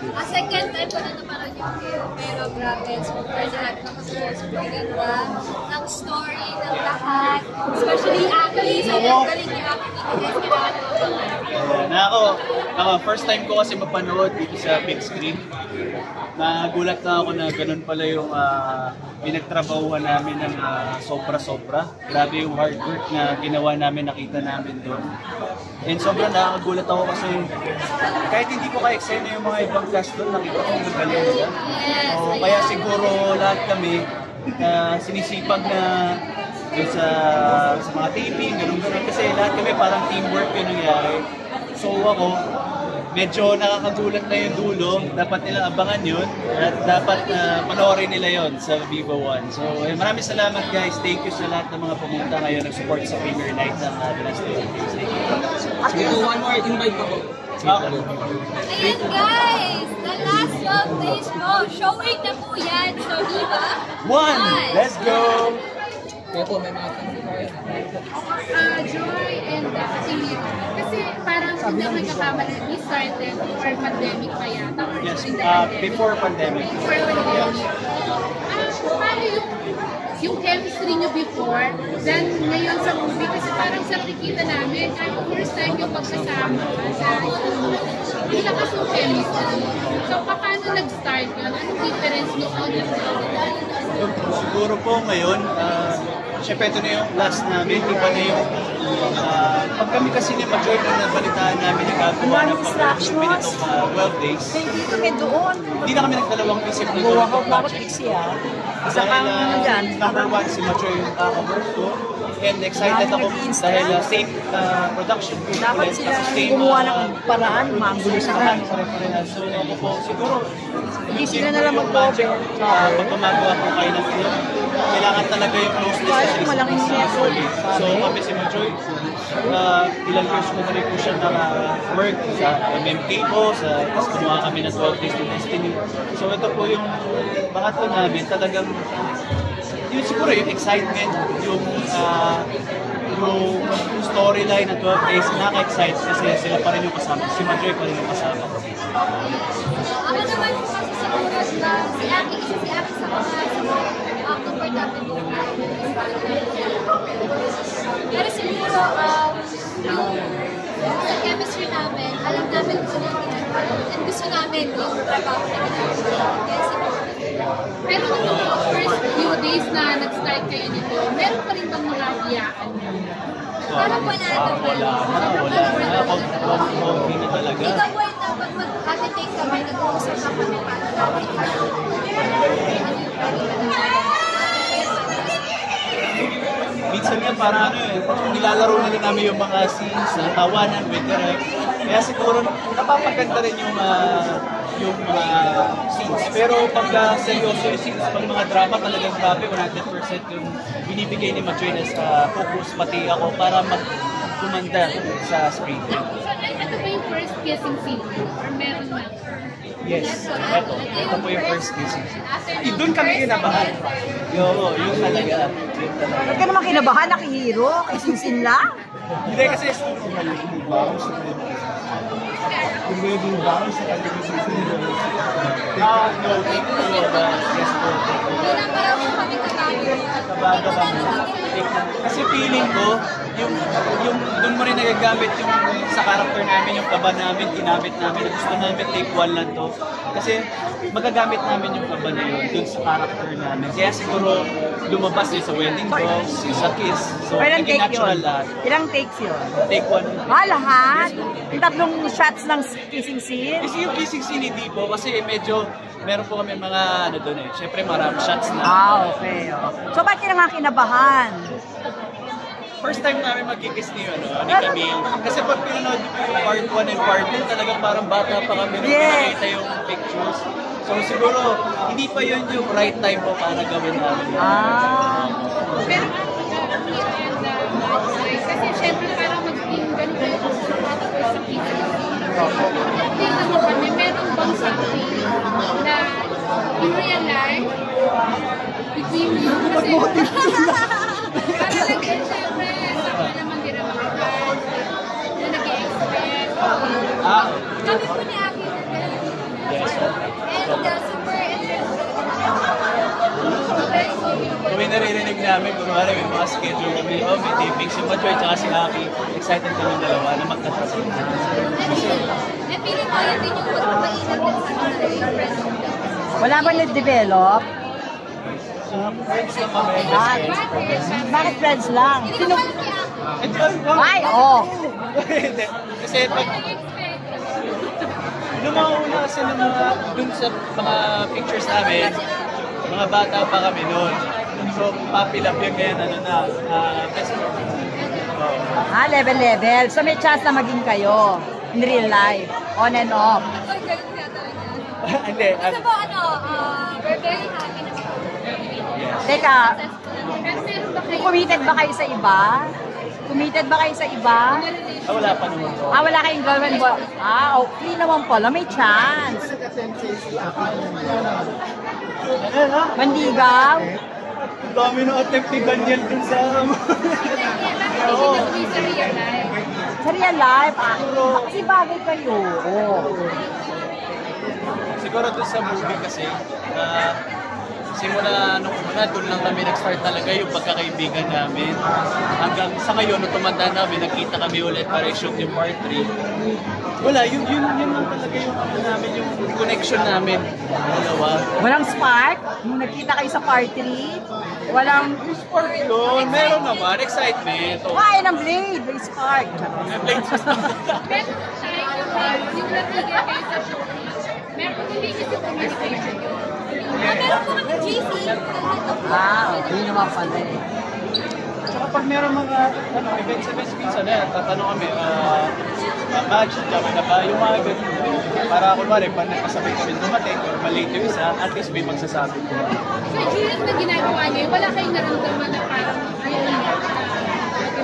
Second time ko na naman yung film, pero grabe, super lahat ng super ganda ng story ng lahat, especially Aki, sobrang galing ni Aki. First time ko kasi mapanood dito sa big screen. Nagulat na ako na ganun pala yung pinagtrabahuan namin ng sobra-sobra. Grabe yung hard work na ginawa namin, nakita namin doon. And sobrang nakakagulat ako kasi kahit hindi ko ka-excite na yung mga ibang cast doon, nakita ko yung galing nila. Kaya siguro lahat kami sinisipag na sa mga taping, ganun-ganun. Kasi lahat kami parang teamwork yung nangyari. So ako, medyo nakakagulat na yung dulo, dapat nila abangan yun at dapat panoorin nila yon sa Viva One. So maraming salamat guys, thank you sa lahat ng mga pumunta ngayon nag-support sa premiere night ng Dynasty. One more invite ko po. Ayan guys, the last 12 days po, showing na po yan sa Viva One! Let's go! Kaya po, may mga Joy and Kasi parang hindi ako nagkakamali, we started before pandemic pa yata. Yes, before pandemic. Before pandemic. Paano yung chemistry nyo before, then ngayon sa movie, kasi parang sa nakikita namin, first time yung pagsasama sa hindi lakas yung chemistry. So, paano nag-start yun? Anong difference noon? Siguro po ngayon, syempre ito na yung last namin, iba na yung pag kami kasi ni Majoy na nabalitaan namin yung gagawa ng pag-movie nitong 12 days. Hindi kami doon. Hindi na kami nagdalawang isip na doon itong project. Dahil number one, si Majoy yung kakawork ko. And excited ako dahil same production group Dapat ulit. sila Same, gumawa ng paraan, magulo sa kanila. So ako po, siguro, Hindi sila nalang mag-cover. pag gumagawa po kayo ng film, kailangan talaga yung closeness sa isa. Malaking Solid. So kami si Majoy, ilang years ko na rin po siya work sa MMK po, tapos gumawa kami ng 12 Days to Destiny. So ito po yung pangatlo namin, talagang yun siguro yung excitement, yung storyline ng 12 Days, nakaka-excite kasi sila pa rin yung kasama, si Majoy pa rin yung kasama. Ako naman po kasi siguro na si Aki, isa si Aki sa mga comfortable po. Pero siguro, yung sa chemistry namin, alam namin kung ano yung ginagawa. And gusto namin yung trabaho na ginagawa. Kaya siguro. Pero nung first few days na nag-start kayo nito, meron pa rin bang mga hiyaan? Parang wala na po. Wala na talaga. Ikaw po yung dapat mag-take kami, nag-uusap na kami para dapat minsan nga parang nilalaro na rin namin yung mga scenes, tawanan with direct. Kaya siguro napapaganda rin yung mga scenes. Pero pag seryoso yung scenes, pag mga drama talagang grabe, 100% yung binibigay ni Majoy na sa focus, pati ako para magkumanda sa screen. So, ito ba yung first kissing scene? Or meron na? Yes, ito po yung first kissing scene. Doon kami kinabahan. Yung talaga. Huwag ka naman kinabahan, nakihiro, kisinsin lang. Hindi kasi no, thank you. Hindi na parang kami Kabado kami. Kasi feeling ko, yung doon mo rin nagagamit yung sa character namin, yung kaba namin, ginamit namin, gusto namin take one lang to. Kasi magagamit namin yung kaba na yun doon sa character namin. Kaya siguro lumabas yun sa wedding vows, sa kiss. So, Ilang naging take natural yun? lahat. Ilang takes yun? Take one. Lahat? Yung tatlong shots ng kissing scene? Kasi yung kissing scene hindi po, kasi medyo meron po kami mga doon eh. Siyempre marami shots na. Okay. So, ba't ka naman kinabahan? First time namin magkikiss ni Camille. Kasi pag pinanood yung part 1 and part 2, talagang parang bata pa kami nung pinakita yung pictures. So siguro, hindi pa yun yung right time po para gawin namin. Pero kasi syempre parang magiging ganun kayo sa pizza. Hindi naman kami, meron bang something na in real life between you? Kasi parang like syempre, sama naman din ang mga fans na nag-i-expect. Kami po ni Aki. Yes. kunwari may mga schedule kami, may taping si Majoy tsaka si Aki. Excited kami dalawa na magkasabay. And feeling ko yun din yung magpapainat din sa mga your friends. Wala ba na-develop? Friends lang kami. Bakit friends lang? Sino? Ay, Hindi. Kasi pag nung mga una kasi dun sa mga pictures namin, mga bata pa kami noon. So, papilap yun ngayon, kasi level. So may chance na maging kayo in real life, on and off. Ay, ganun kaya talaga. hindi. Kasi po, we're very happy na Teka, Pero meron ba kayo? committed ba kayo sa iba? Committed ba kayo sa iba? Wala pa naman po. Wala kayong girlfriend ba? Okay naman pala, may chance. Mandigaw? Ang dami ng attempt ni Daniel dun sa Bakit hindi na sa real life? Sa real life, kasi bagay kayo. Siguro dun sa movie kasi, simula nung una, doon lang kami nag-start talaga yung pagkakaibigan namin. Hanggang sa ngayon, nung tumanda namin, nagkita kami ulit para i-shoot yung part 3. Wala, yun lang talaga yung namin, yung connection namin. Dalawa. Walang spark? Nung nagkita kayo sa part 3? Walang Spark yun, meron naman, excitement. Kaya ng blade, may spark. Blade system. Meron tayo yung natigil kayo sa show. Meron hindi kasi communication yun. Meron po kami GC. Okay naman pala eh. Saka pag meron mga events minsan tatanong kami, match, kami na ba, yung mga ganun. Para kunwari, pag nagkasabay kami dumating, or malate yung isa, at least may magsasabi ko. So, during na ginagawa niyo, wala kayong naramdaman na parang ayun na.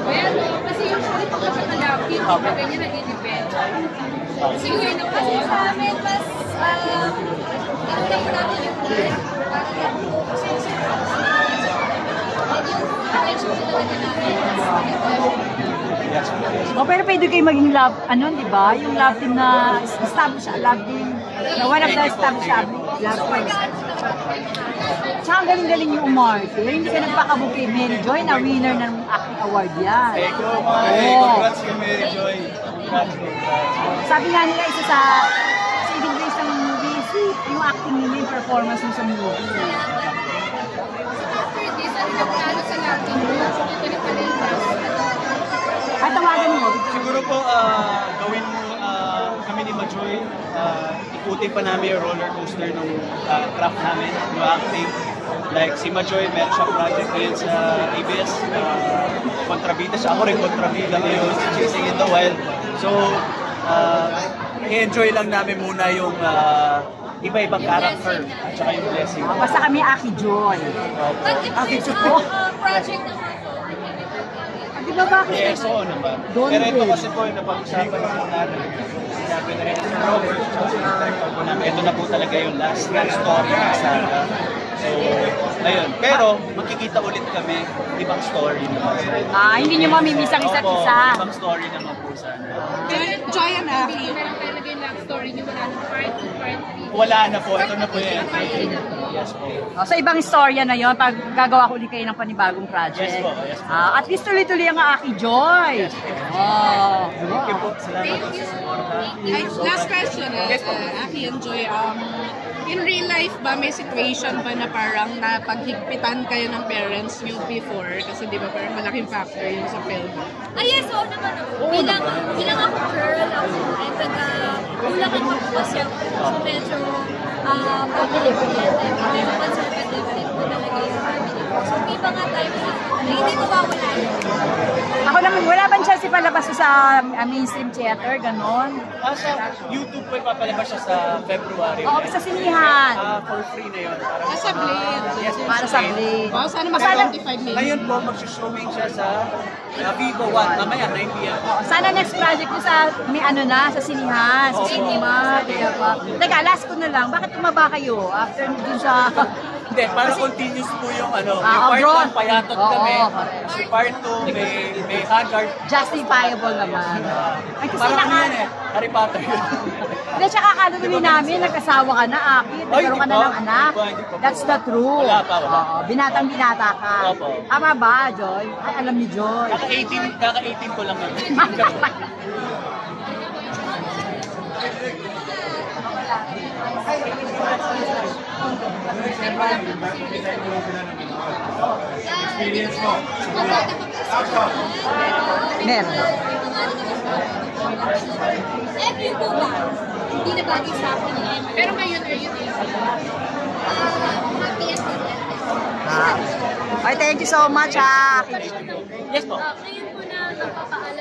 Bueno, kasi yung ulit ako sa kalapit, pag ganyan nag-depend. Kasi yun ako. Kasi sa amin, mas, ano po namin yung plan. Pero pwede kayo maging love, di ba? Yung love team na established, love team, na one of the established love teams. Tsaka ang galing-galing yung umarte. Hindi ka nagpakabook kay Mary Joy na winner ng acting award yan. Thank you, congrats kay Mary Joy. Sabi nga nila isa sa saving grace ng movie, yung acting nila, yung performance nila sa movie. After this, ano na plano sa lapin mo? Ito na pala yung At tawagan mo. Siguro po, gawin mo kami ni Majoy, ikutin pa namin yung roller coaster ng craft namin, yung acting. Like si Majoy, meron siyang project ngayon sa ABS, kontrabida siya. Ako rin kontrabida ngayon, Chasing in the Wild. So, i-enjoy lang namin muna yung iba-ibang character at saka yung blessing. Basta kami Aki Joy. But if there's a project naman po, Di ba bakit? Yes, oo naman. Pero ito kasi po yung napag-usapan po natin. Sinabi na rin sa Robert, po namin, ito na po talaga yung last story ng saga. So, ayun. Pero, magkikita ulit kami, ibang story naman. Hindi nyo mamimiss ang isa't Opo, isa. ibang story naman po sana. Joy and Aki. Hindi na lang talaga yung love story niyo, wala nang part 2, part 3. Wala na po, ito na po yan. Yes po. So ibang istorya na yon pag gagawa ko ulit kayo ng panibagong project. Yes po, yes po. At least tuloy-tuloy ang Aki Joy. Thank you po. Salamat po sa support. Last question, Aki and Joy, in real life ba may situation ba na parang napaghigpitan kayo ng parents niyo before? Kasi di ba parang malaking factor yun sa film. yes, oo naman. Bilang ako girl, ako ay taga-ulakan pa po kasi ako. So medyo family-oriented. Medyo conservative din po talaga yung family ko. So may mga time na hindi ko mawala yun. Ako naman, wala bang chance ipalabas sa mainstream theater, ganon? Sa YouTube po ipapalabas siya sa February. Oo, sa sinihan. For free na yun. Nasa Blade. Yes, Para sa Blade. Wow, sana mas Sana- 25 million. Ngayon po, mag-showing siya sa Vivo 1, mamaya 9 p.m. Sana next project nyo sa, may sa sinihan, sa cinema, kaya pa. Teka, last ko na lang, bakit tumaba kayo after dun sa... Hindi, para continuous po yung yung Ah, part abroad. 1 payatot Oo, kami. correct. Kasi part 2 may Haggard. Justifiable naman. Ay, kasi Parang naka... yan Harry Potter. Hindi, tsaka kadatuloy namin, nagkasawa ka na, Aki. Nagkaroon ka na ng anak. Hindi pa po. That's the truth. Wala pa. Oo, binatang-binata ka. Opo. Tama ba, Joy? Ay, alam ni Joy. Kaka-18 ko lang naman. Experience mo. Meron. Every po ba? Hindi na bagay sa akin yan. Pero ngayon, are you dating? Happy and contented. Ay, thank you so much, ha. Yes po. Ngayon po na napapaalam